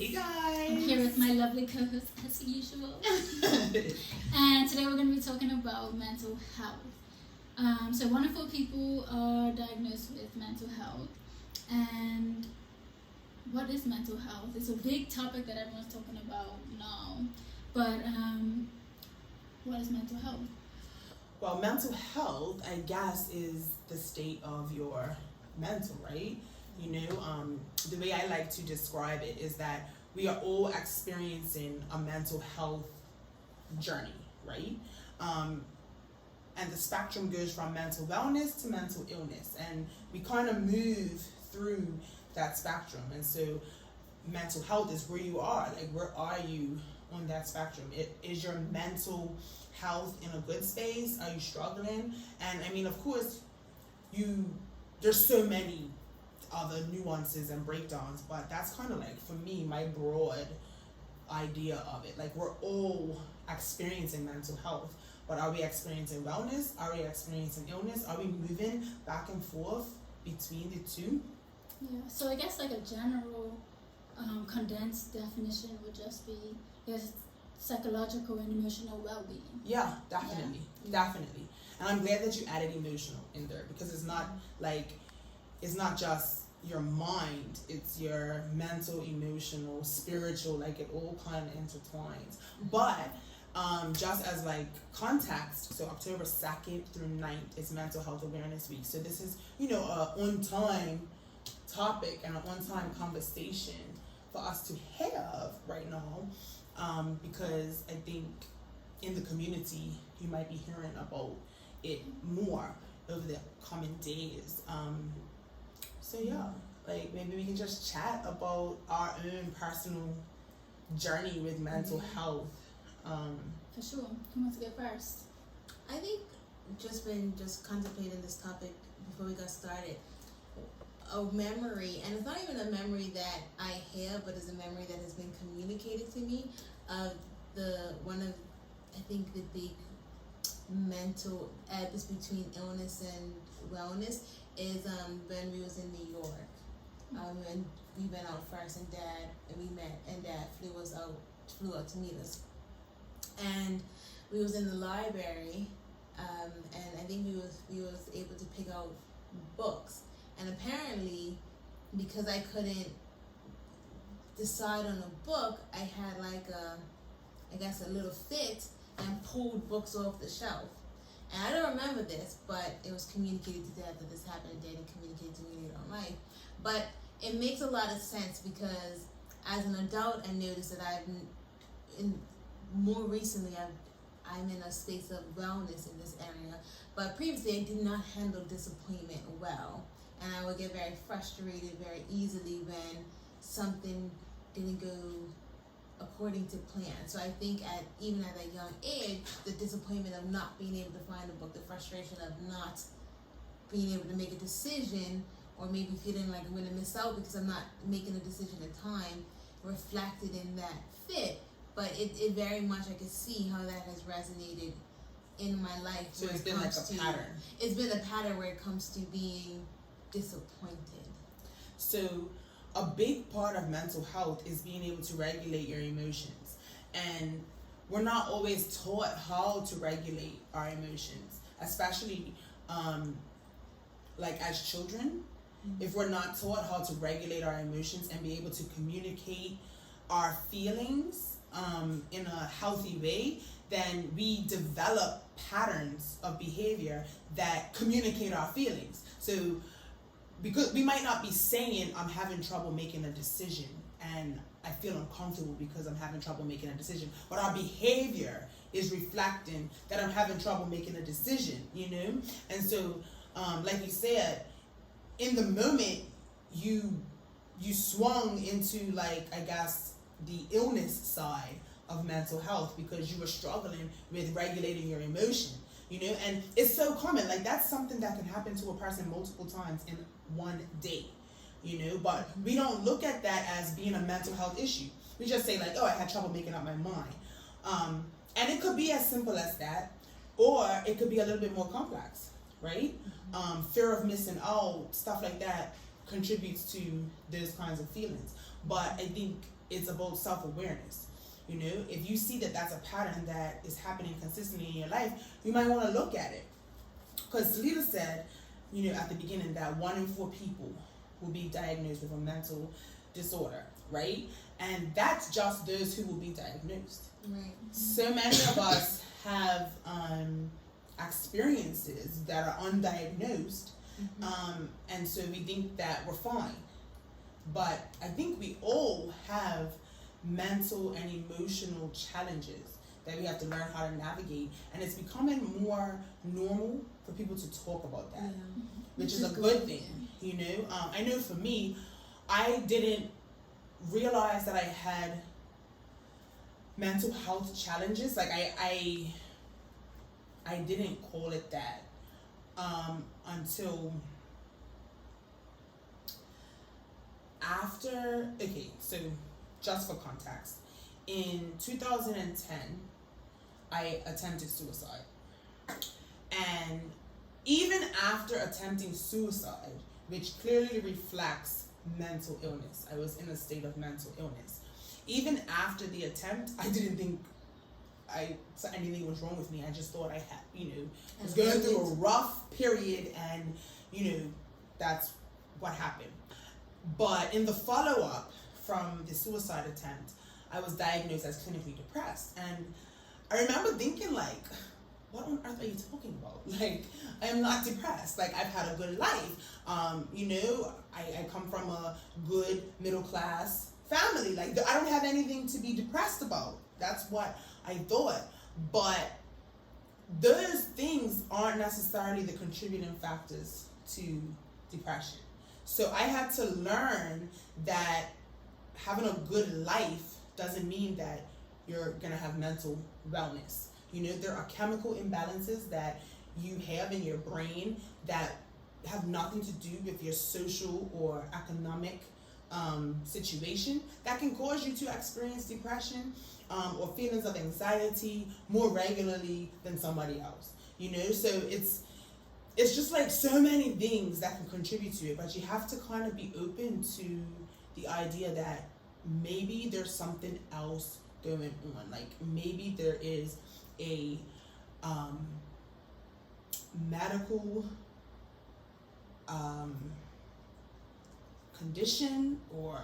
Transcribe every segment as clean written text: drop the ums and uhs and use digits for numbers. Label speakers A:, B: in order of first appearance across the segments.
A: Hey guys!
B: I'm here with my lovely co-host as usual. And today we're going to be talking about mental health. So wonderful people are diagnosed with mental health. And what is mental health? It's a big topic that everyone's talking about now. But what is mental health?
A: Well, mental health, I guess, is the state of your mental, right? You know, the way I like to describe it is that we are all experiencing a mental health journey, right? And the spectrum goes from mental wellness to mental illness, and we kind of move through that spectrum. And so mental health is where you are, like where are you on that spectrum? Is your mental health in a good space? Are you struggling? And I mean, of course, there's so many other nuances and breakdowns, but that's kind of like, for me, my broad idea of it. Like, we're all experiencing mental health, but are we experiencing wellness? Are we experiencing illness? Are we moving back and forth between the two?
B: Yeah, so I guess like a general condensed definition would just be psychological and emotional well-being.
A: Yeah, definitely. And I'm glad that you added emotional in there, because it's not just your mind, it's your mental, emotional, spiritual, like it all kind of intertwines. But just as like context, so October 2nd through 9th is Mental Health Awareness Week. So this is, a on-time topic and an on-time conversation for us to have right now, because I think in the community you might be hearing about it more over the coming days. So yeah, like maybe we can just chat about our own personal journey with mental health.
B: For sure. Who wants to go first?
C: I think just contemplating this topic before we got started, a memory, and it's not even a memory that I have, but it's a memory that has been communicated to me of I think the big mental ebbs between illness and wellness is when we was in New York. And we went out first, and we met, and Dad flew out to meet us. And we was in the library, and I think we was able to pick out books. And apparently, because I couldn't decide on a book, I had like a little fit and pulled books off the shelf. And I don't remember this, but it was communicated to Dad that this happened, and Daddy communicated to me later on life. But it makes a lot of sense, because as an adult, I noticed that more recently I'm in a space of wellness in this area. But previously, I did not handle disappointment well, and I would get very frustrated very easily when something didn't go according to plan. So I think even at a young age, the disappointment of not being able to find a book, the frustration of not being able to make a decision, or maybe feeling like I'm going to miss out because I'm not making a decision in time, reflected in that fit. But it very much, I could see how that has resonated in my life.
A: So it's been like a pattern.
C: It's been a pattern where it comes to being disappointed.
A: So a big part of mental health is being able to regulate your emotions. And we're not always taught how to regulate our emotions, especially like as children. Mm-hmm. If we're not taught how to regulate our emotions and be able to communicate our feelings in a healthy way, then we develop patterns of behavior that communicate our feelings. So because we might not be saying, I'm having trouble making a decision and I feel uncomfortable because I'm having trouble making a decision, but our behavior is reflecting that I'm having trouble making a decision, And so, like you said, in the moment, you swung into, like, I guess, the illness side of mental health because you were struggling with regulating your emotion, and it's so common. Like, that's something that can happen to a person multiple times in one day, but we don't look at that as being a mental health issue. We just say, like, oh, I had trouble making up my mind. And it could be as simple as that, or it could be a little bit more complex, right? Fear of missing out, stuff like that contributes to those kinds of feelings. but I think it's about self-awareness. You know, if you see that that's a pattern that is happening consistently in your life, you might want to look at it. Because Lita said, you know, at the beginning that 1 in 4 people will be diagnosed with a mental disorder, right? And that's just those who will be diagnosed.
C: Right.
A: So many of us have experiences that are undiagnosed, and so we think that we're fine. But I think we all have mental and emotional challenges that we have to learn how to navigate, and it's becoming more normal for people to talk about that, which is a good thing. You know, I know for me, I didn't realize that I had mental health challenges. Like I didn't call it that until after. Okay, so just for context, in 2010, I attempted suicide, and even after attempting suicide, which clearly reflects mental illness, I was in a state of mental illness. Even after the attempt, I didn't think anything was wrong with me. I just thought I had, you know, was going through a rough period, and you know, that's what happened. But in the follow-up from the suicide attempt, I was diagnosed as clinically depressed, and I remember thinking, like, what on earth are you talking about? Like, I am not depressed. Like, I've had a good life. You know, I come from a good middle class family. Like, I don't have anything to be depressed about. That's what I thought. But those things aren't necessarily the contributing factors to depression. So I had to learn that having a good life doesn't mean that you're gonna have mental wellness. You know, there are chemical imbalances that you have in your brain that have nothing to do with your social or economic situation that can cause you to experience depression or feelings of anxiety more regularly than somebody else. You know, so it's just like so many things that can contribute to it, but you have to kind of be open to the idea that maybe there's something else going on. Like maybe there is a medical condition or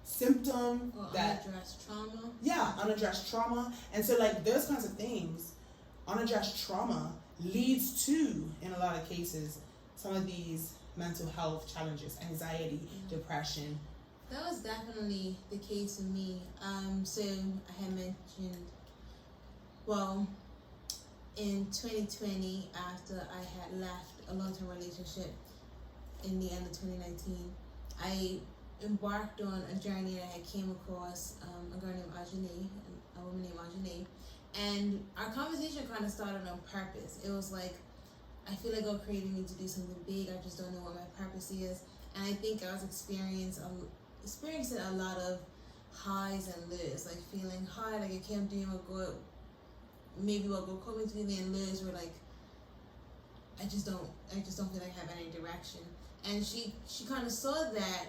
A: symptom
C: or
A: that
C: unaddressed trauma.
A: Yeah, unaddressed trauma. And so like those kinds of things, unaddressed trauma leads to, in a lot of cases, some of these mental health challenges, anxiety, depression.
C: That was definitely the case for me. So I had mentioned, well, in 2020, after I had left a long-term relationship in the end of 2019, I embarked on a journey that I came across a girl named Ajane, a woman named Ajane, and our conversation kind of started on purpose. It was like, I feel like God created me to do something big. I just don't know what my purpose is. And I think I was experiencing a lot of highs and lows, like feeling high, like okay, I'm doing what God, maybe what God called me to do, and lows were like, I just don't feel like I have any direction. And she kind of saw that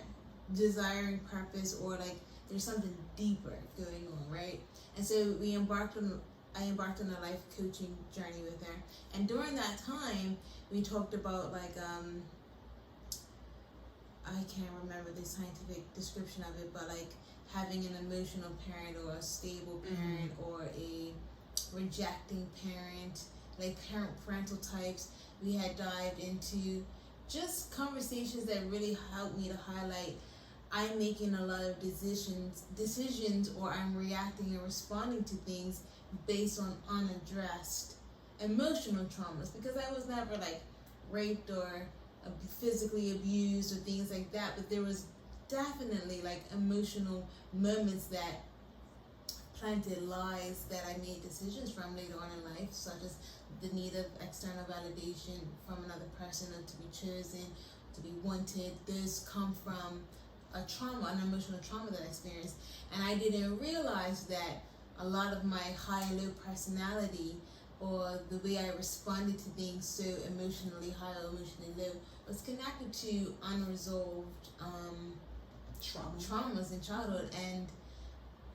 C: desiring purpose, or like there's something deeper going on, right? And so I embarked on a life coaching journey with her, and during that time we talked about like I can't remember the scientific description of it, but like having an emotional parent or a stable parent or a rejecting parent, like parental types. We had dived into just conversations that really helped me to highlight I'm making a lot of decisions, or I'm reacting and responding to things based on unaddressed emotional traumas, because I was never like raped or physically abused or things like that, but there was definitely like emotional moments that planted lies that I made decisions from later on in life, such as the need of external validation from another person, or to be chosen, to be wanted. Those come from a trauma, an emotional trauma that I experienced, and I didn't realize that a lot of my high-low personality, or the way I responded to things, so emotionally high or emotionally low, was connected to unresolved traumas in childhood, and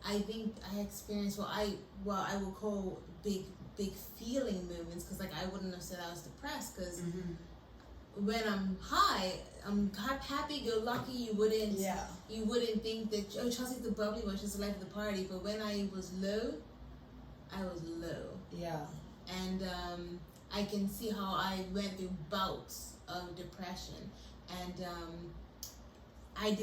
C: I think I experienced what I will call big feeling moments, because like I wouldn't have said I was depressed, because when I'm high, I'm happy go lucky. You wouldn't think that Chelsea's the bubbly one, she's the life of the party. But when I was low, I was low.
A: Yeah.
C: And I can see how I went through bouts of depression, and I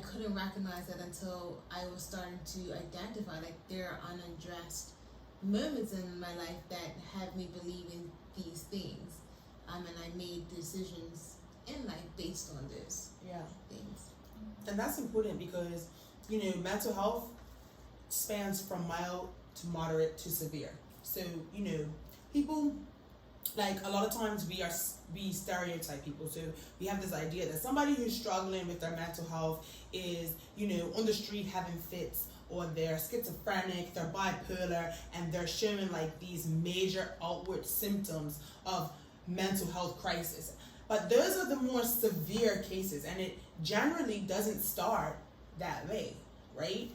C: couldn't recognize that until I was starting to identify, like, there are unaddressed moments in my life that have me believe in these things, and I made decisions in life based on those things.
A: And that's important because, mental health spans from mild to moderate to severe. So, people, like, a lot of times we stereotype people. So we have this idea that somebody who's struggling with their mental health is, on the street having fits, or they're schizophrenic, they're bipolar, and they're showing like these major outward symptoms of mental health crisis. But those are the more severe cases, and it generally doesn't start that way, right?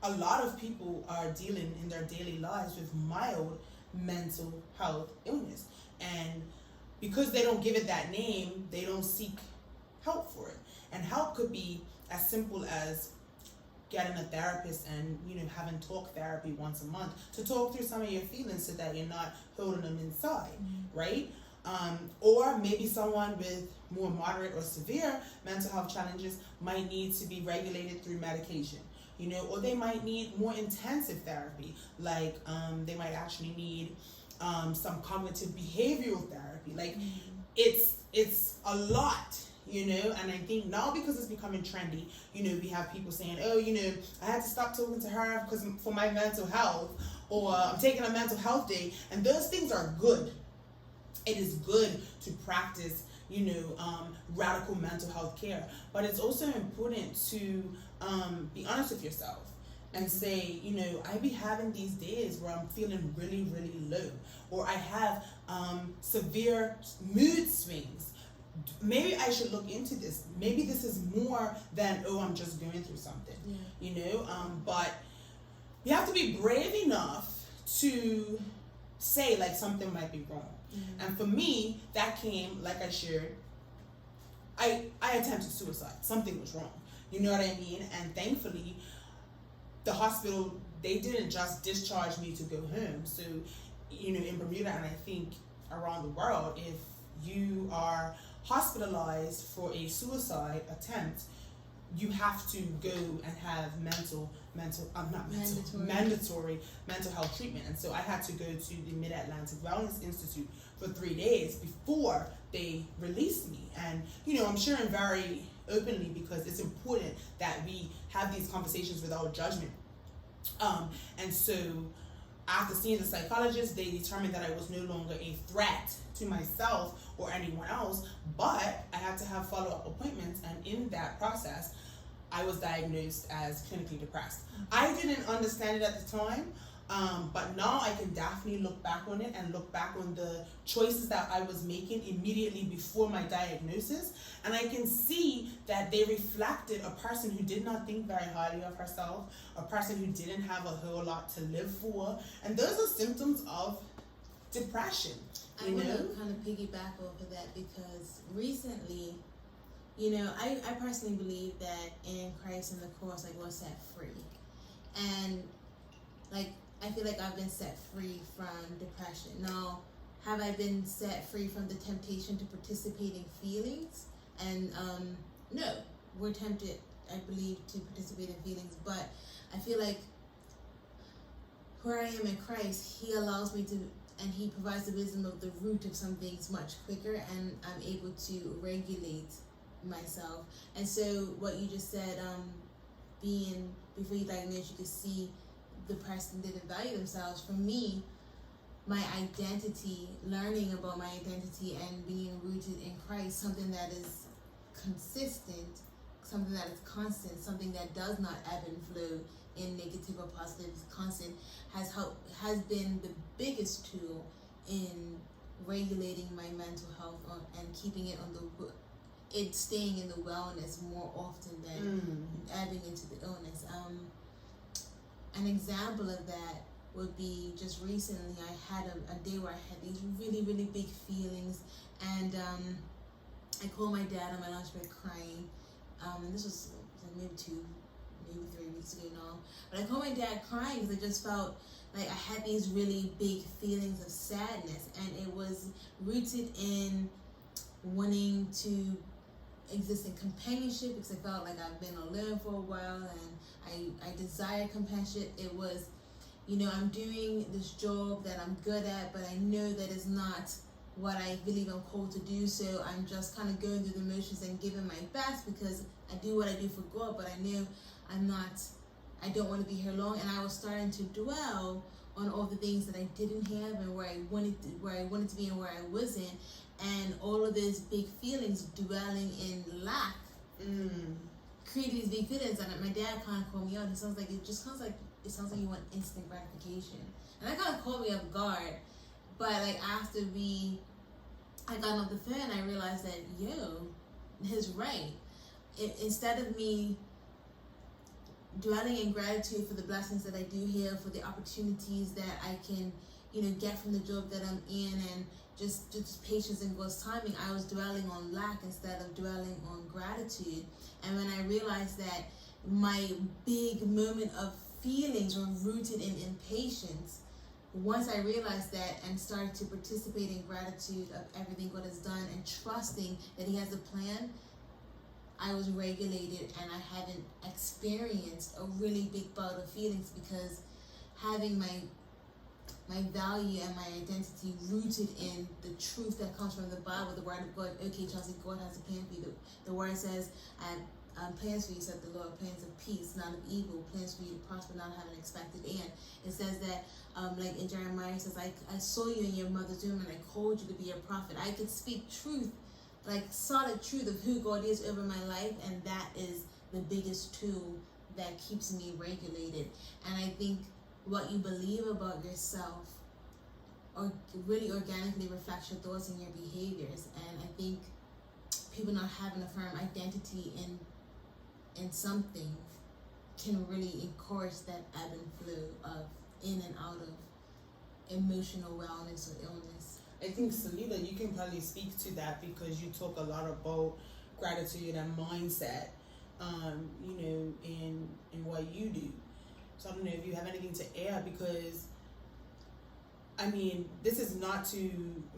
A: A lot of people are dealing in their daily lives with mild mental health illness, and because they don't give it that name, they don't seek help for it. And help could be as simple as getting a therapist and having talk therapy once a month to talk through some of your feelings so that you're not holding them inside, right? Or maybe someone with more moderate or severe mental health challenges might need to be regulated through medication, or they might need more intensive therapy, like they might actually need some cognitive behavioral therapy. Like it's a lot, and I think now because it's becoming trendy, we have people saying, oh, I had to stop talking to her because for my mental health, or I'm taking a mental health day, and those things are good. It is good to practice, radical mental health care, but it's also important to be honest with yourself and say, I be having these days where I'm feeling really, really low, or I have severe mood swings. Maybe I should look into this. Maybe this is more than, oh, I'm just going through something, but you have to be brave enough to say, like, something might be wrong. And for me, that came, like I shared, I attempted suicide. Something was wrong. You know what I mean? And thankfully, the hospital, they didn't just discharge me to go home. So, in Bermuda, and I think around the world, if you are hospitalized for a suicide attempt, you have to go and have mandatory mental health treatment. And so I had to go to the Mid-Atlantic Wellness Institute for 3 days before they released me. And, I'm sharing very openly because it's important that we have these conversations without judgment. And so after seeing the psychologist, they determined that I was no longer a threat to myself or anyone else, but I had to have follow-up appointments, and in that process, I was diagnosed as clinically depressed. I didn't understand it at the time, but now I can definitely look back on it and look back on the choices that I was making immediately before my diagnosis, and I can see that they reflected a person who did not think very highly of herself, a person who didn't have a whole lot to live for, and those are symptoms of depression.
C: I want to kind of piggyback off of that because recently, I personally believe that in Christ and the cross, like, we're set free. And, like, I feel like I've been set free from depression. Now, have I been set free from the temptation to participate in feelings? And, no. We're tempted, I believe, to participate in feelings. But I feel like where I am in Christ, He allows me to, and He provides the wisdom of the root of some things much quicker, and I'm able to regulate myself. And so what you just said, being before you diagnosed, you could see the person didn't value themselves. For me, my identity, learning about my identity and being rooted in Christ, something that is consistent, something that is constant, something that does not ebb and flow in negative or positive, constant, has been the biggest tool in regulating my mental health and keeping it on it staying in the wellness more often than adding into the illness. An example of that would be just recently I had a day where I had these really, really big feelings, and I called my dad on my lunch break crying, and this was maybe 3 weeks ago now, but I called my dad crying because I just felt like I had these really big feelings of sadness, and it was rooted in wanting to exist in companionship because I felt like I've been alone for a while and I desired companionship. It was, I'm doing this job that I'm good at, but I know that it's not what I believe I'm called to do, so I'm just kind of going through the motions and giving my best because I do what I do for God, but I know I don't want to be here long, and I was starting to dwell on all the things that I didn't have and where I wanted to be and where I wasn't, and all of these big feelings dwelling in lack created these big feelings. And my dad kind of called me out. It sounds like you want instant gratification, and that kind of caught me off guard. But like after I got off the phone, I realized that he's right. Instead of me dwelling in gratitude for the blessings that I do have, for the opportunities that I can, get from the job that I'm in, and just patience in God's timing, I was dwelling on lack instead of dwelling on gratitude. And when I realized that my big moment of feelings were rooted in impatience, once I realized that and started to participate in gratitude of everything God has done and trusting that He has a plan, I was regulated, and I haven't experienced a really big bout of feelings because having my value and my identity rooted in the truth that comes from the Bible, the Word of God. Okay, Chelsea, God has a plan for you. The Word says, plans for you, said the Lord, plans of peace, not of evil, plans for you to prosper, not have an expected end. It says that, like in Jeremiah, it says, I saw you in your mother's womb and I called you to be a prophet. I could speak truth, like solid truth of who God is over my life, and that is the biggest tool that keeps me regulated. And I think what you believe about yourself or really organically reflects your thoughts and your behaviors. And I think people not having a firm identity in something can really encourage that ebb and flow of in and out of emotional wellness or illness.
A: I think, Salila, you can probably speak to that because you talk a lot about gratitude and mindset, in what you do. So I don't know if you have anything to add, because, this is not to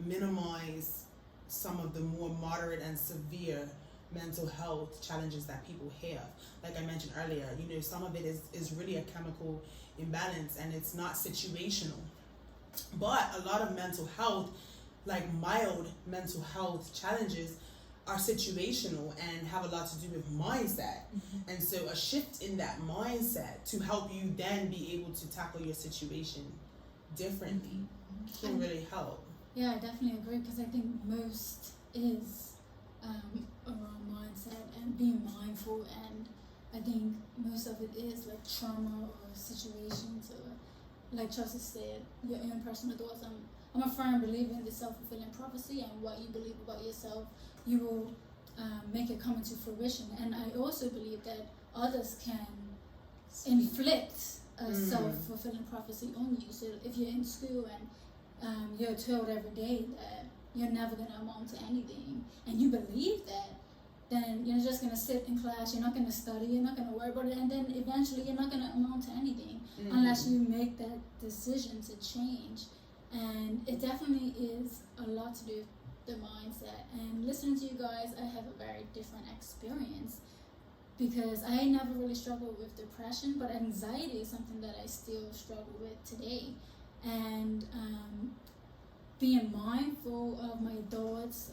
A: minimize some of the more moderate and severe mental health challenges that people have. Like I mentioned earlier, some of it is really a chemical imbalance and it's not situational. But a lot of mental health, like mild mental health challenges, are situational and have a lot to do with mindset. And so a shift in that mindset to help you then be able to tackle your situation differently can really help.
B: Yeah, I definitely agree, because I think most is around mindset and being mindful, and I think most of it is like trauma or situations, or like Chelsea said, your own personal thoughts. I'm a firm believer in the self-fulfilling prophecy, and what you believe about yourself, you will make it come into fruition. And I also believe that others can inflict a self-fulfilling prophecy on you. So if you're in school and you're told every day that you're never going to amount to anything, and you believe that, then you're just going to sit in class, you're not going to study, you're not going to worry about it, and then eventually you're not going to amount to anything unless you make that decision to change. And it definitely is a lot to do with the mindset. And listening to you guys, I have a very different experience, because I never really struggled with depression, but anxiety is something that I still struggle with today. And being mindful of my thoughts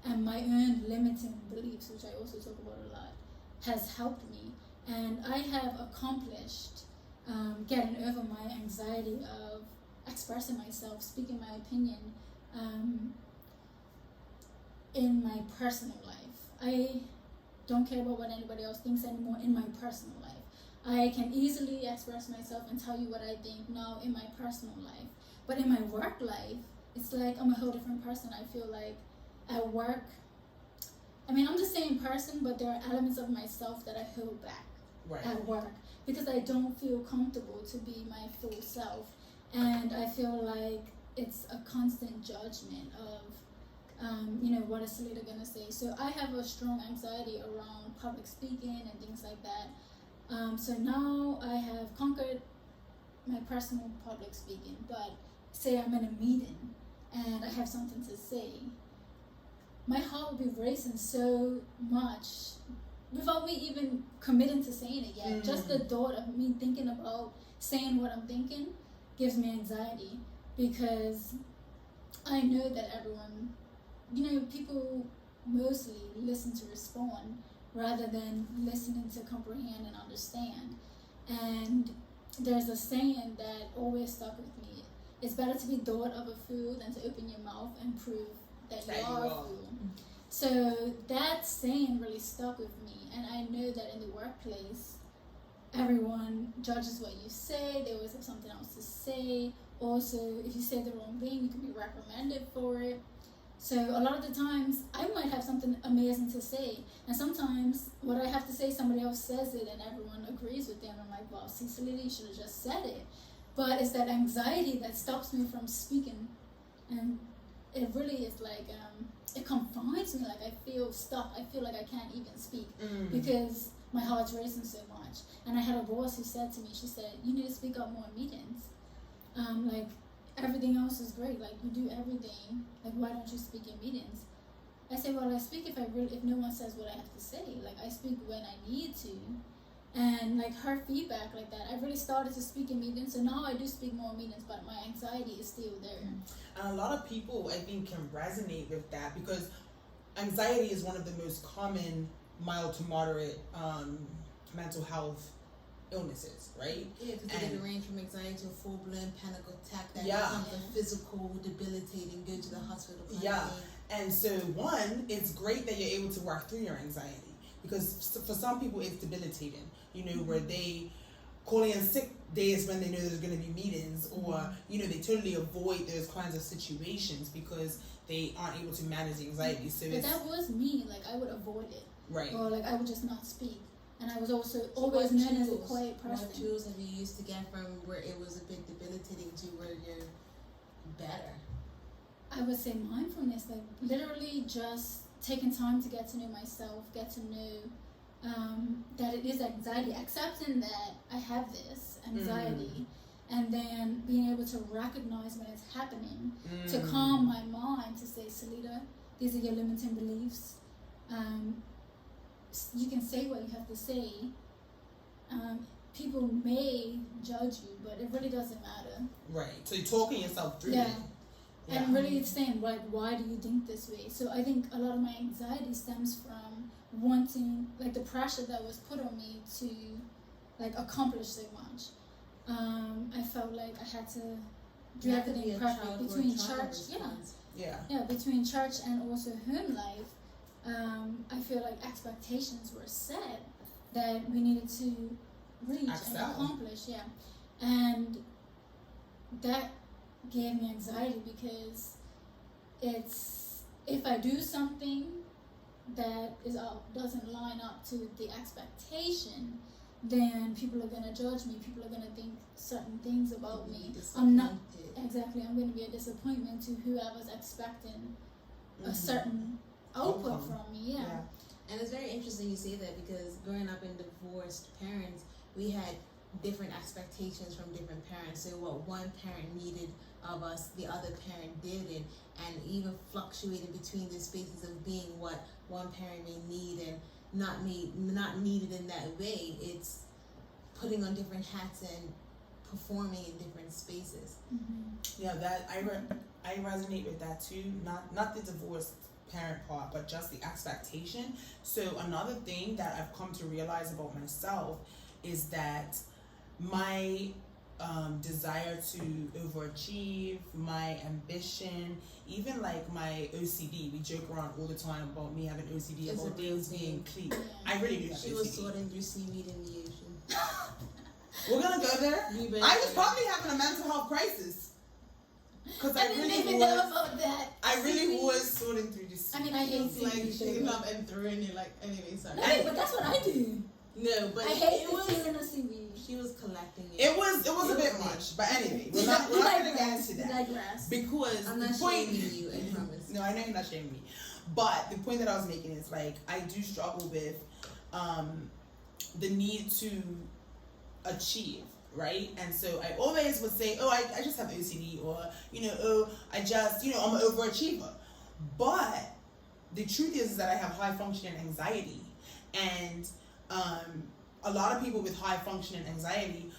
B: and my own limiting beliefs, which I also talk about a lot, has helped me. And I have accomplished getting over my anxiety of expressing myself, speaking my opinion in my personal life. I don't care about what anybody else thinks anymore in my personal life. I can easily express myself and tell you what I think now in my personal life. But in my work life, it's like I'm a whole different person. I feel like at work, I mean, I'm the same person, but there are elements of myself that I hold back at work because I don't feel comfortable to be my full self. And I feel like it's a constant judgment of, what is Salida going to say? So I have a strong anxiety around public speaking and things like that. So now I have conquered my personal public speaking, but say I'm in a meeting and I have something to say, my heart will be racing so much without me even committing to saying it yet. Just the thought of me thinking about saying what I'm thinking gives me anxiety because I know that everyone, people mostly listen to respond rather than listening to comprehend and understand. And there's a saying that always stuck with me. It's better to be thought of a fool than to open your mouth and prove that you are a fool. So that saying really stuck with me, and I know that in the workplace, everyone judges what you say. They always have something else to say. Also, if you say the wrong thing, you can be reprimanded for it. So a lot of the times, I might have something amazing to say, and sometimes what I have to say, somebody else says it, and everyone agrees with them. I'm like, well, Cecilia, you should have just said it. But it's that anxiety that stops me from speaking, and it really is like it confines me. Like I feel stuck. I feel like I can't even speak because my heart's racing so much. And I had a boss who said to me, she said, "You need to speak up more in meetings. Like everything else is great. Like you do everything. Like why don't you speak in meetings?" I said, "Well, I speak if no one says what I have to say. Like I speak when I need to." And like her feedback like that, I really started to speak in meetings. So now I do speak more in meetings, but my anxiety is still there.
A: And a lot of people, I think, can resonate with that because anxiety is one of the most common mild to moderate mental health illnesses, right?
C: Yeah, because they can range from anxiety to a full-blown panic attack that
A: becomes
C: a physical, debilitating, go to the hospital.
A: And so it's great that you're able to work through your anxiety because for some people it's debilitating, where they calling in sick days when they know there's going to be meetings or, they totally avoid those kinds of situations because they aren't able to manage the anxiety. So
B: but that was me, like I would avoid it.
A: Right.
B: Or like I would just not speak. And I was also always known as a quiet person.
C: What tools have you used to get from where it was a bit debilitating to where you're better?
B: I would say mindfulness, like literally just taking time to get to know myself, get to know that it is anxiety, accepting that I have this anxiety, and then being able to recognize when it's happening, to calm my mind, to say, Salida, these are your limiting beliefs. You can say what you have to say. People may judge you, but it really doesn't matter.
A: Right. So you're talking yourself through it.
B: Yeah. And really saying, like, why do you think this way? So I think a lot of my anxiety stems from wanting, like, the pressure that was put on me to, like, accomplish so much. I felt like I had to do everything perfect between church. Between church and also home life. I feel like expectations were set that we needed to reach and accomplish. And that gave me anxiety because it's if I do something that doesn't line up to the expectation, then people are gonna judge me. People are gonna think certain things about me. I'm going to be a disappointment to whoever's expecting a certain output from me.
C: And it's very interesting you say that because growing up in divorced parents, we had different expectations from different parents. So what one parent needed of us, the other parent didn't, and even fluctuating between the spaces of being what one parent may need and not needed in that way. It's putting on different hats and performing in different spaces.
A: Yeah, that I resonate with that too. Not the divorced parent part, but just the expectation. So another thing that I've come to realize about myself is that my desire to overachieve, my ambition, even like my OCD. We joke around all the time about me having OCD, about things being clean. I really do have OCD.
C: She was sorting through seaweed in the ocean.
A: We're gonna go there. I was probably having a mental health crisis. because
B: I didn't even know about that.
A: I really was sorting through this.
B: I mean, I hate
C: It's like
B: seaweed.
C: shaking up and throwing it like, anyway, sorry.
B: No, but that's what I do.
C: No, but
B: I hate
C: it
B: the
C: was,
B: feeling of seaweed.
C: she was collecting it.
A: It was a bit much, but anyway, we're not gonna get into that
B: Digress.
A: because
C: I'm not
A: the point.
C: shaming you, I promise.
A: No, I know you're not shaming me, but the point that I was making is like I do struggle with the need to achieve, right? And so I always would say, oh, I just have OCD, or oh, I just I'm an overachiever, but the truth is that I have high functioning anxiety, and a lot of people with high functioning anxiety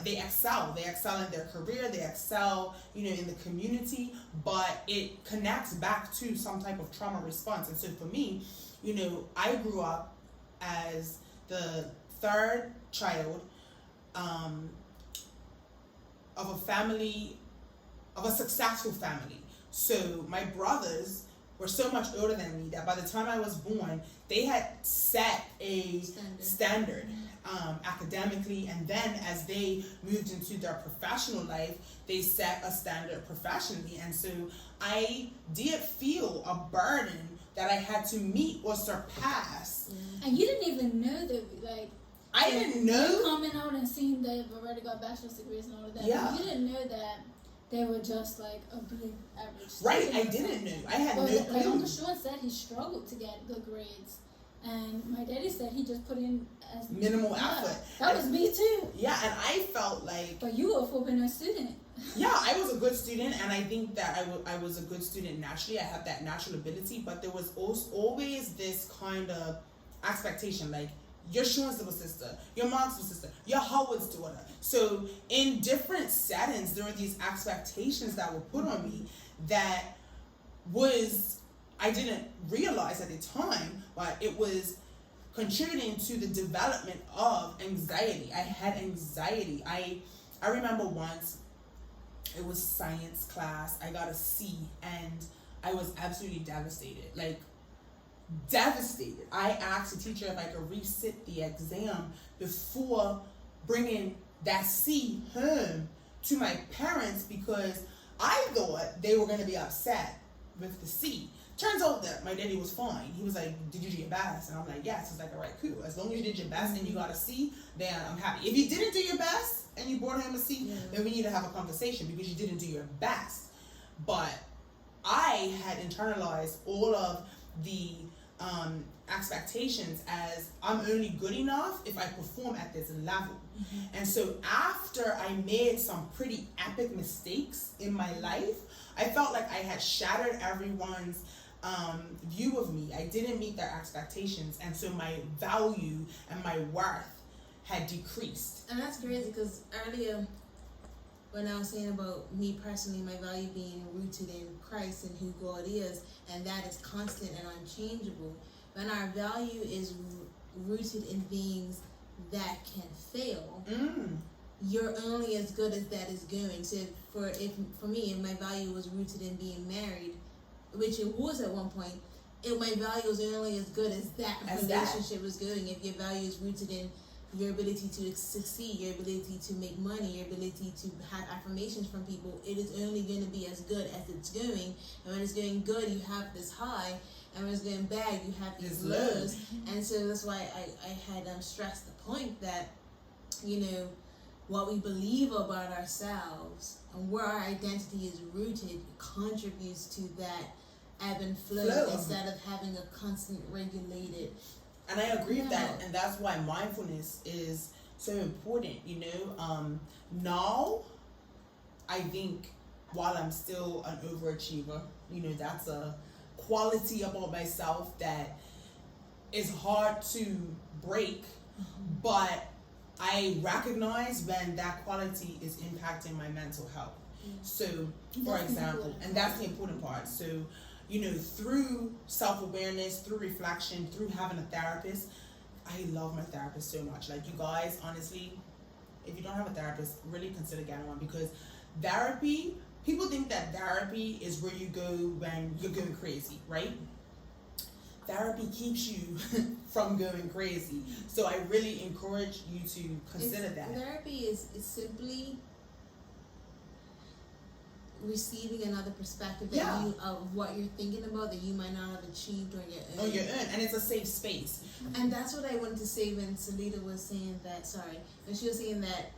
A: they excel in their career, they excel in the community, but it connects back to some type of trauma response. And so for me, I grew up as the third child of a family, of a successful family. So my brothers were so much older than me that by the time I was born, they had set a standard academically, and then as they moved into their professional life, they set a standard professionally. And so I did feel a burden that I had to meet or surpass.
B: And you didn't even know that, like,
A: I didn't know.
B: Coming out and seeing they've already got bachelor's degrees and all of that.
A: Yeah.
B: You didn't know that they were just like a big average student.
A: Right, I didn't know. I had no clue.
B: Like Uncle Sean said, he struggled to get good grades. And my daddy said he just put in as
A: minimal effort.
B: That was me too.
A: Yeah, and I felt like.
B: But you were a 4.0 student.
A: Yeah, I was a good student, and I think that I was a good student naturally. I have that natural ability, but there was always this kind of expectation, like, you're Sean's little sister, your mom's little sister, you're Howard's daughter. So in different settings, there were these expectations that were put on me that I didn't realize at the time, but it was contributing to the development of anxiety. I had anxiety. I remember once, it was science class, I got a C, and I was absolutely devastated. Like, devastated. I asked the teacher if I could resit the exam before bringing that C home to my parents, because I thought they were going to be upset with the C. Turns out that my daddy was fine. He was like, did you do your best? And I'm like, yes. He's like, all right, cool. As long as you did your best and you got a C, then I'm happy. If you didn't do your best and you brought home a C, then we need to have a conversation because you didn't do your best. But I had internalized all of the expectations as I'm only good enough if I perform at this level. And so after I made some pretty epic mistakes in my life, I felt like I had shattered everyone's view of me. I didn't meet their expectations, and so my value and my worth had decreased.
C: And that's crazy because earlier when I was saying about me personally, my value being rooted in Christ and who God is, and that is constant and unchangeable. When our value is rooted in beings that can fail, you're only as good as that is going. So for me, if my value was rooted in being married, which it was at one point, my value was only as good as that relationship was going. If your value is rooted in your ability to succeed, your ability to make money, your ability to have affirmations from people, it is only going to be as good as it's going. And when it's going good, you have this high, and when it's going bad, you have these lows. And so that's why I had stressed the point that, what we believe about ourselves and where our identity is rooted contributes to that ebb and flow instead of having a constant regulated.
A: And I agree with that, and that's why mindfulness is so important. Now I think while I'm still an overachiever, that's a quality about myself that is hard to break, but I recognize when that quality is impacting my mental health. So, for example, and that's the important part. So, through self-awareness, through reflection, through having a therapist, I love my therapist so much. Like, you guys, honestly, if you don't have a therapist, really consider getting one, because therapy, people think that therapy is where you go when you're going crazy, right? Therapy keeps you from going crazy. So I really encourage you to consider that.
C: Therapy is simply receiving another perspective that
A: Yeah.
C: you of what you're thinking about that you might not have achieved on your own.
A: On your own, and it's a safe space.
C: And that's what I wanted to say when Salita was saying that. When she was saying that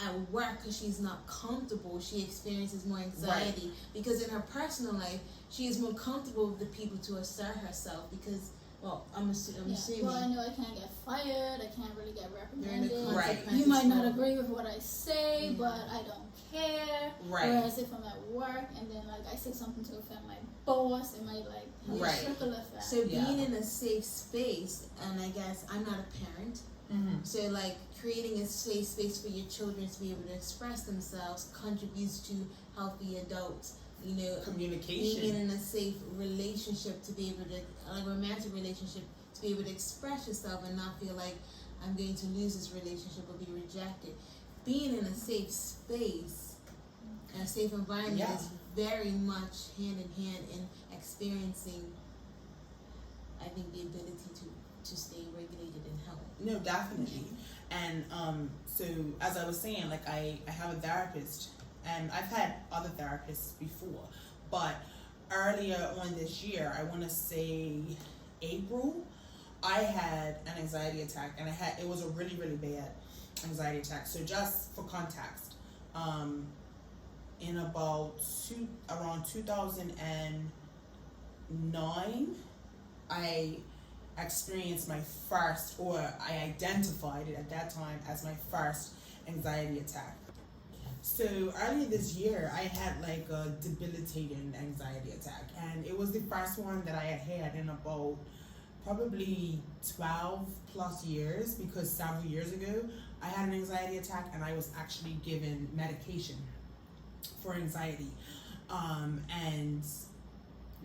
C: at work, because she's not comfortable, she experiences more anxiety because in her personal life she is more comfortable with the people to assert herself because. Well, I'm assuming.
B: Well, I know I can't get fired. I can't really get reprimanded.
A: Right.
B: You might not agree with what I say, but I don't care.
A: Right.
B: Whereas if I'm at work and then like I say something to offend my boss, it might like have a trickle effect.
C: So being in a safe space, and I guess I'm not a parent, so like creating a safe space for your children to be able to express themselves contributes to healthy adults. You know,
A: Communication.
C: being in a safe relationship to be able to, a romantic relationship, to be able to express yourself and not feel like I'm going to lose this relationship or be rejected. Being in a safe space and a safe environment is very much hand in hand in experiencing, I think, the ability to stay regulated and healthy.
A: No, definitely. And so as I was saying, like I have a therapist. And I've had other therapists before, but earlier on this year, I want to say April, I had an anxiety attack, and it was a really, really bad anxiety attack. So just for context, in around 2009, I experienced my first, or I identified it at that time as my first anxiety attack. So earlier this year, I had like a debilitating anxiety attack, and it was the first one that I had in about probably 12 plus years, because several years ago I had an anxiety attack and I was actually given medication for anxiety. And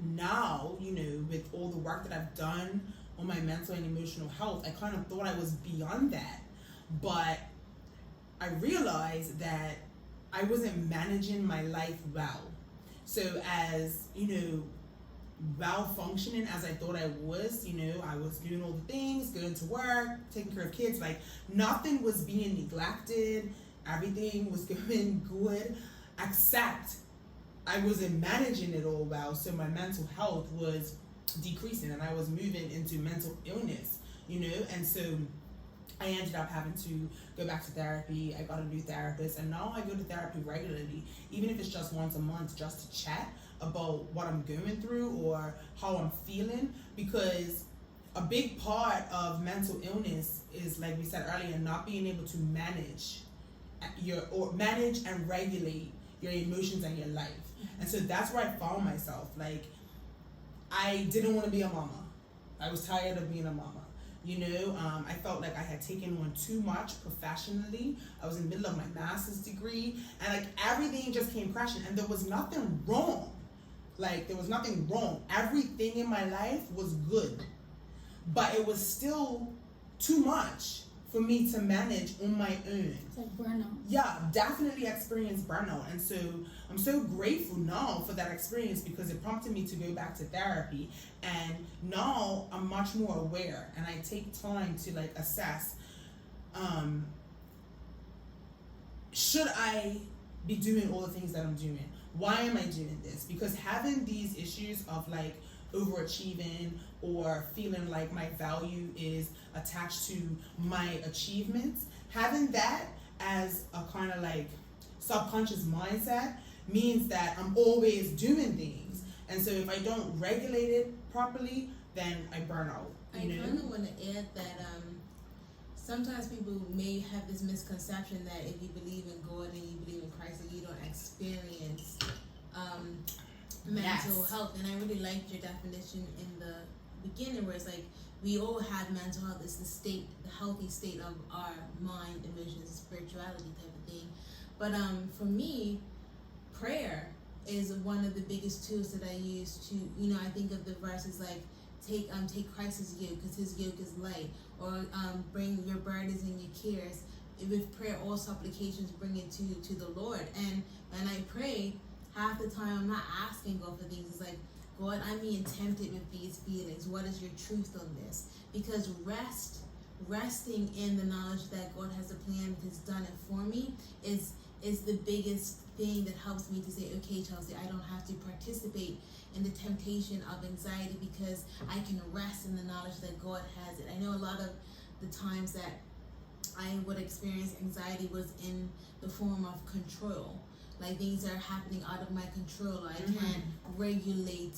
A: now, you know, with all the work that I've done on my mental and emotional health, I kind of thought I was beyond that, but I realized that I wasn't managing my life well. So as, you know, well functioning as I thought I was, you know, I was doing all the things, going to work, taking care of kids, like nothing was being neglected, everything was going good, except I wasn't managing it all well. So my mental health was decreasing and I was moving into mental illness, you know, and so I ended up having to go back to therapy. I got a new therapist, and now I go to therapy regularly, even if it's just once a month, just to chat about what I'm going through or how I'm feeling, because a big part of mental illness is, like we said earlier, not being able to manage and regulate your emotions and your life. And so that's where I found myself. Like, I didn't want to be a mama. I was tired of being a mama. You know, I felt like I had taken on too much professionally. I was in the middle of my master's degree, and like everything just came crashing, and there was nothing wrong. Like, there was nothing wrong. Everything in my life was good, but it was still too much for me to manage on my own.
B: It's like burnout.
A: Yeah, definitely experienced burnout. And so I'm so grateful now for that experience, because it prompted me to go back to therapy. And now I'm much more aware, and I take time to like assess, should I be doing all the things that I'm doing? Why am I doing this? Because having these issues of like overachieving or feeling like my value is attached to my achievements, having that as a kind of like subconscious mindset means that I'm always doing things. And so if I don't regulate it properly, then I burn out.
C: I kind of want to add that sometimes people may have this misconception that if you believe in God and you believe in Christ, that you don't experience mental health. And I really liked your definition in the beginning, where it's like we all have mental health. It's the healthy state of our mind, emotions, spirituality type of thing. But for me, prayer is one of the biggest tools that I use to, you know, I think of the verses like take Christ's yoke, because his yoke is light, or bring your burdens and your cares. With prayer, all supplications, bring it to the Lord. And when I pray, half the time I'm not asking God for things. It's like, God, I'm being tempted with these feelings. What is your truth on this? Because resting in the knowledge that God has a plan, has done it for me, is is the biggest thing that helps me to say, okay, Chelsea, I don't have to participate in the temptation of anxiety because I can rest in the knowledge that God has it. I know a lot of the times that I would experience anxiety was in the form of control. Like things are happening out of my control. I can't regulate.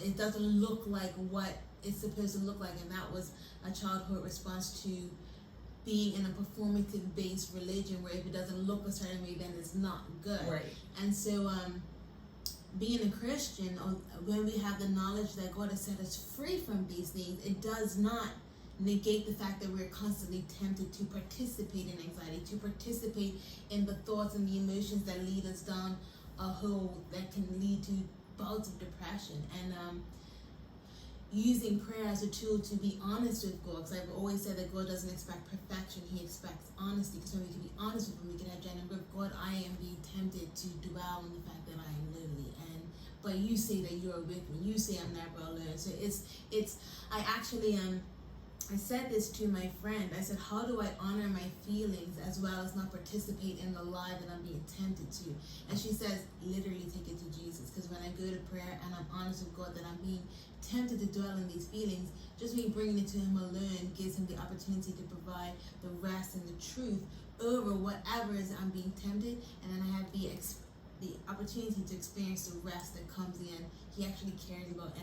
C: It doesn't look like what it's supposed to look like, and that was a childhood response to being in a performative-based religion where if it doesn't look a certain way, then it's not good.
A: Right.
C: And so, being a Christian, when we have the knowledge that God has set us free from these things, it does not negate the fact that we're constantly tempted to participate in anxiety, to participate in the thoughts and the emotions that lead us down a hole that can lead to bouts of depression. And using prayer as a tool to be honest with God, because I've always said that God doesn't expect perfection, He expects honesty, because when we can be honest with Him, we can have genuine with God. I am being tempted to dwell on the fact that I am lonely, but you say that you're with me, you say I'm never alone. So I actually I said this to my friend. I said, how do I honor my feelings as well as not participate in the lie that I'm being tempted to? And she says, literally take it to Jesus. Because when I go to prayer and I'm honest with God that I'm being tempted to dwell in these feelings, just me bringing it to Him alone gives Him the opportunity to provide the rest and the truth over whatever is I'm being tempted. And then I have the opportunity to experience the rest that comes in. He actually cares about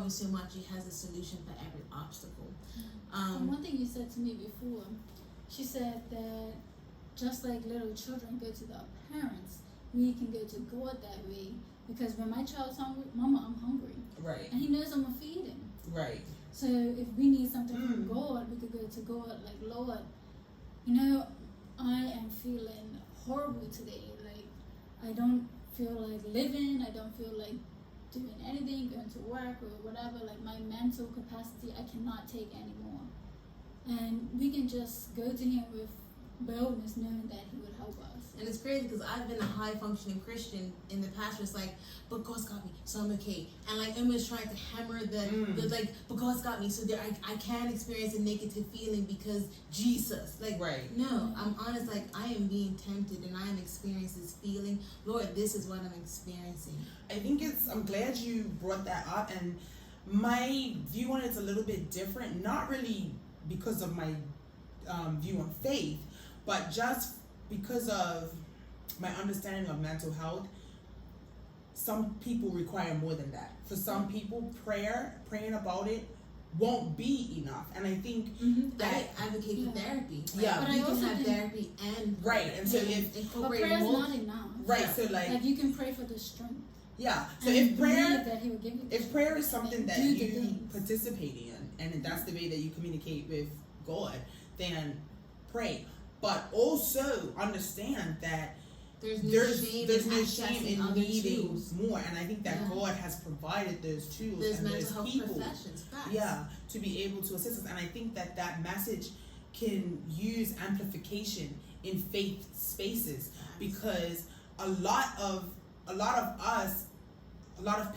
C: me so much. He has a solution for every obstacle.
B: And one thing you said to me before, she said that just like little children go to their parents, we can go to God that way, because when my child's hungry, Mama, I'm hungry.
A: Right.
B: And He knows I'm gonna feed him.
A: Right.
B: So if we need something from God, we could go to God, like, Lord, I am feeling horrible today. Like, I don't feel like living. I don't feel like doing anything, going to work or whatever. Like, my mental capacity, I cannot take anymore. And we can just go to Him with boldness, knowing that He would help us.
C: And it's crazy because I've been a high functioning Christian in the past where it's like, but God's got me, so I'm okay. And like Emma's trying to hammer the like, but God's got me, so there I can't experience a negative feeling because Jesus. Like,
A: right.
C: No, I'm honest, like I am being tempted and I am experiencing this feeling. Lord, this is what I'm experiencing.
A: I think I'm glad you brought that up, and my view on it's a little bit different, not really because of my view on faith, but just because of my understanding of mental health. Some people require more than that. For some people, praying about it won't be enough. And I think that
C: I advocate for therapy.
A: Yeah.
C: But you can have therapy and
A: right. And so
B: but prayer's not enough.
A: Right. So like
B: you can pray for the strength.
A: Yeah. So
B: and
A: if prayer
B: that He will give you
A: if prayer is something that you participate in, and that's the way that you communicate with God, then pray. But also understand that there's no shame in needing more, and I think that God has provided those tools and those people, to be able to assist us. And I think that message can use amplification in faith spaces, because a lot of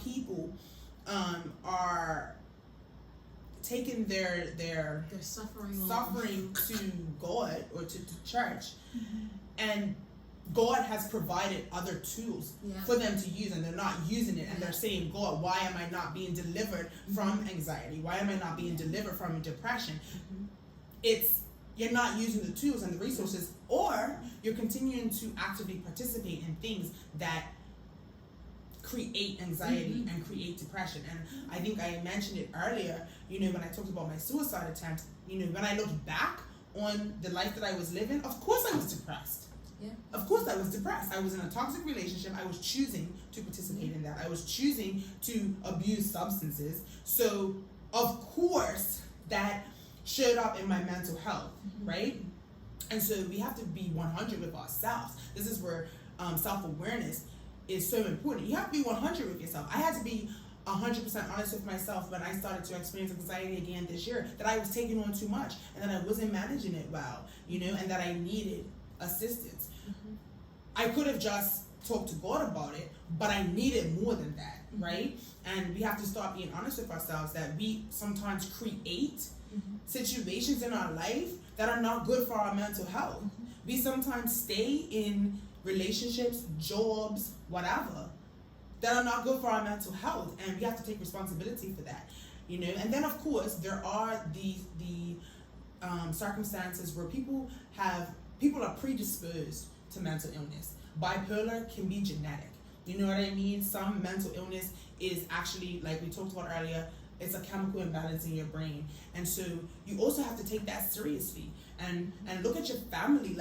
A: people are taking their suffering to God or to church, and God has provided other tools for them to use, and they're not using it, and they're saying, God, why am I not being delivered from anxiety? Why am I not being delivered from depression? It's you're not using the tools and the resources, or you're continuing to actively participate in things that create anxiety and create depression. And I think I mentioned it earlier, when I talked about my suicide attempt, when I looked back on the life that I was living, of course I was depressed.
C: Yeah.
A: Of course I was depressed. I was in a toxic relationship. I was choosing to participate in that. I was choosing to abuse substances. So, of course, that showed up in my mental health, right? And so we have to be 100 with ourselves. This is where self-awareness is so important. You have to be 100 with yourself. I had to be 100% honest with myself when I started to experience anxiety again this year, that I was taking on too much and that I wasn't managing it well, and that I needed assistance. I could have just talked to God about it, but I needed more than that, right? And we have to start being honest with ourselves that we sometimes create situations in our life that are not good for our mental health, we sometimes stay in relationships, jobs, whatever, that are not good for our mental health, and we have to take responsibility for that, And then, of course, there are the circumstances where people are predisposed to mental illness. Bipolar can be genetic. You know what I mean? Some mental illness is actually, like we talked about earlier, it's a chemical imbalance in your brain. And so you also have to take that seriously and look at your family.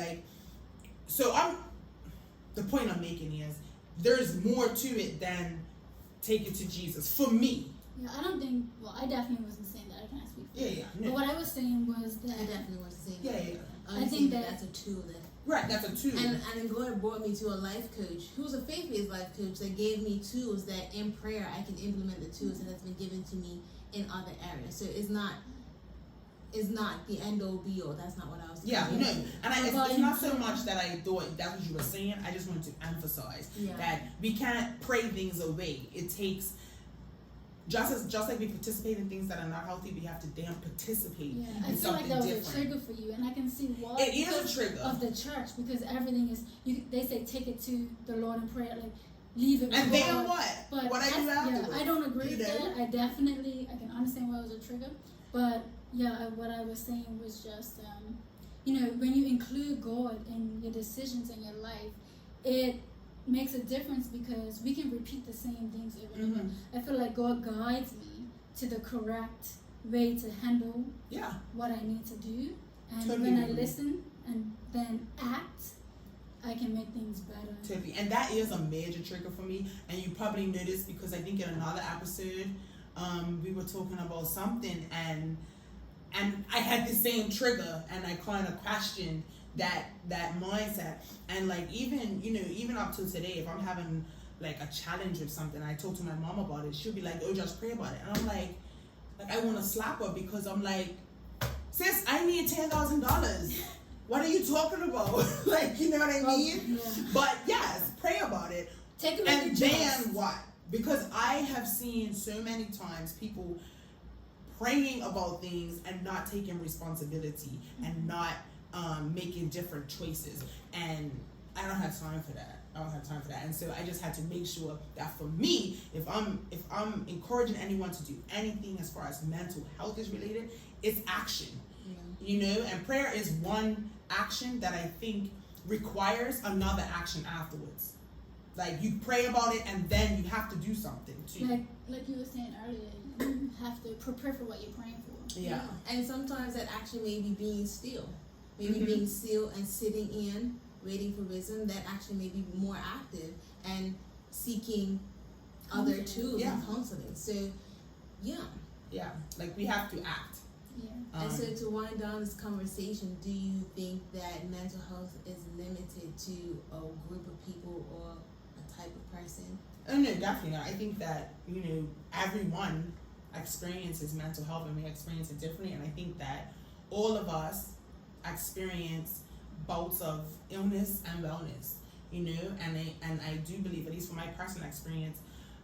A: The point I'm making is there's more to it than take it to Jesus. For me.
B: Yeah, I definitely wasn't saying that. I can't speak for
A: Yeah.
B: But what I was saying was that...
C: I definitely wasn't saying
A: that.
C: Yeah.
B: I think
C: that's a tool that...
A: Right, that's a tool.
C: And God brought me to a life coach who's a faith-based life coach that gave me tools that in prayer I can implement the tools that has been given to me in other areas. So it's not the end-all be-all. That's not what I was saying.
A: Yeah, no. And it's not so much that I thought that's what you were saying. I just wanted to emphasize that we can't pray things away. It takes... Just like we participate in things that are not healthy, we have to damn participate in something different.
B: I feel like that was a trigger for you, and I can see why.
A: It is a trigger
B: of the church, because everything is. They say take it to the Lord in prayer, like leave it.
A: And then what?
B: But
A: what I do afterwards?
B: I don't agree with that. I can understand why it was a trigger, but what I was saying was just, when you include God in your decisions in your life, it makes a difference, because we can repeat the same things over and over. I feel like God guides me to the correct way to handle what I need to do, and when I listen and then act, I can make things better.
A: Totally. And that is a major trigger for me, and you probably noticed, because I think in another episode we were talking about something, and I had the same trigger, and I kind of questioned that mindset. And even up to today, if I'm having like a challenge or something, I talk to my mom about it, she'll be like, oh, just pray about it. And I'm like I want to slap her, because I'm like, sis, I need $10,000. What are you talking about? You know what I mean? Yeah. But yes, pray about it.
B: Take it
A: and then what? Because I have seen so many times people praying about things and not taking responsibility and not making different choices, and I don't have time for that. And so I just had to make sure that for me, if I'm encouraging anyone to do anything as far as mental health is related, it's action. And prayer is one action that I think requires another action afterwards. Like, you pray about it and then you have to do something too.
B: Like you were saying earlier, you have to prepare for what you're praying for.
A: Yeah.
C: And sometimes that action may be being still. Maybe being still and sitting in, waiting for wisdom, that actually may be more active and seeking other tools and counseling. So,
A: Yeah, like we have to act.
B: Yeah.
C: And so to wind down this conversation, do you think that mental health is limited to a group of people or a type of person?
A: Oh, no, definitely not. I think that, everyone experiences mental health, and we experience it differently. And I think that all of us experience bouts of illness and wellness, and I do believe, at least from my personal experience,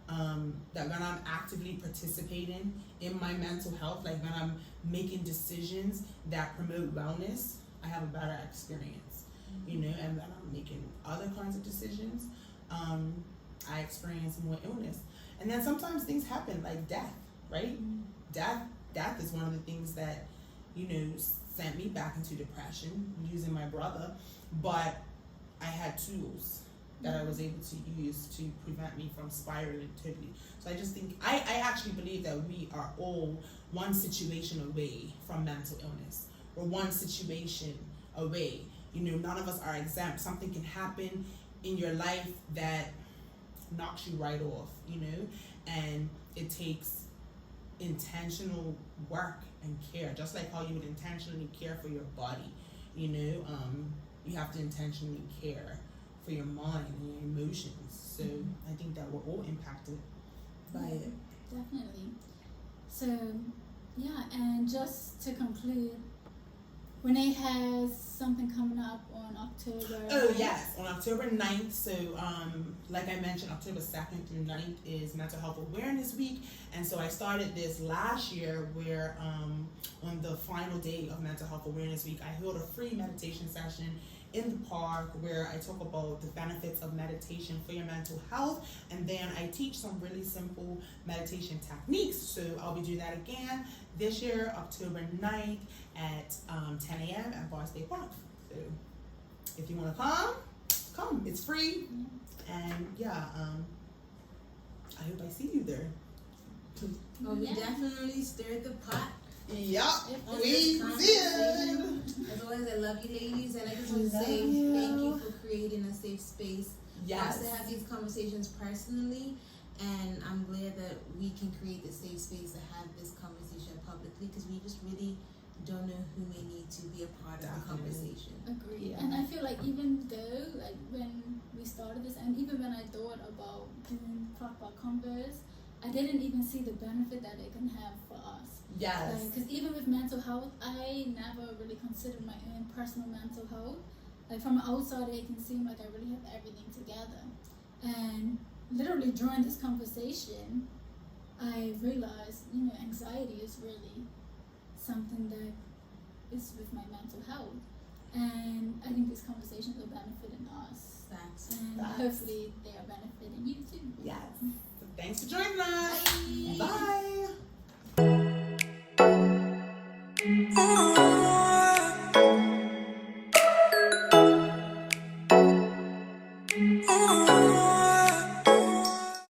A: that when I'm actively participating in my mental health, like when I'm making decisions that promote wellness, I have a better experience, and when I'm making other kinds of decisions, I experience more illness. And then sometimes things happen, like death, right? Death is one of the things that, sent me back into depression, losing my brother, but I had tools that I was able to use to prevent me from spiraling totally. So I just think, I actually believe that we are all one situation away from mental illness. We're one situation away. None of us are exempt. Something can happen in your life that knocks you right off, and it takes intentional work and care, just like how you would intentionally care for your body. You have to intentionally care for your mind and your emotions. So I think that we're all impacted by it.
B: Definitely. So and just to conclude, Renee has something coming up on October.
A: Oh, yes, on October 9th. So, like I mentioned, October 2nd through 9th is Mental Health Awareness Week. And so I started this last year where on the final day of Mental Health Awareness Week, I held a free meditation session in the park where I talk about the benefits of meditation for your mental health, and then I teach some really simple meditation techniques. So I'll be doing that again this year, October 9th at 10 a.m. at Bar State Park. So if you want to come. It's free. And yeah, I hope I see you there.
C: Well, we definitely stirred the pot.
A: Yeah,
C: on
A: we
C: this
A: did.
C: conversation. As always, I love you, ladies, and I just want to say thank you for creating a safe space for us to have these conversations personally. And I'm glad that we can create this safe space to have this conversation publicly, because we just really don't know who may need to be a part of the conversation.
B: Agree.
A: Yeah.
B: And I feel like even though, like, when we started this, and even when I thought about doing Crockpot Convos, I didn't even see the benefit that it can have for us.
A: Yes.
B: Because even with mental health, I never really considered my own personal mental health. Like, from the outside, it can seem like I really have everything together. And literally during this conversation, I realized, anxiety is really something that is with my mental health. And I think these conversations are benefiting us.
C: Facts.
B: And
A: Facts.
B: hopefully they are benefiting you too.
A: Yes. So thanks for joining us.
B: Bye.
A: Bye.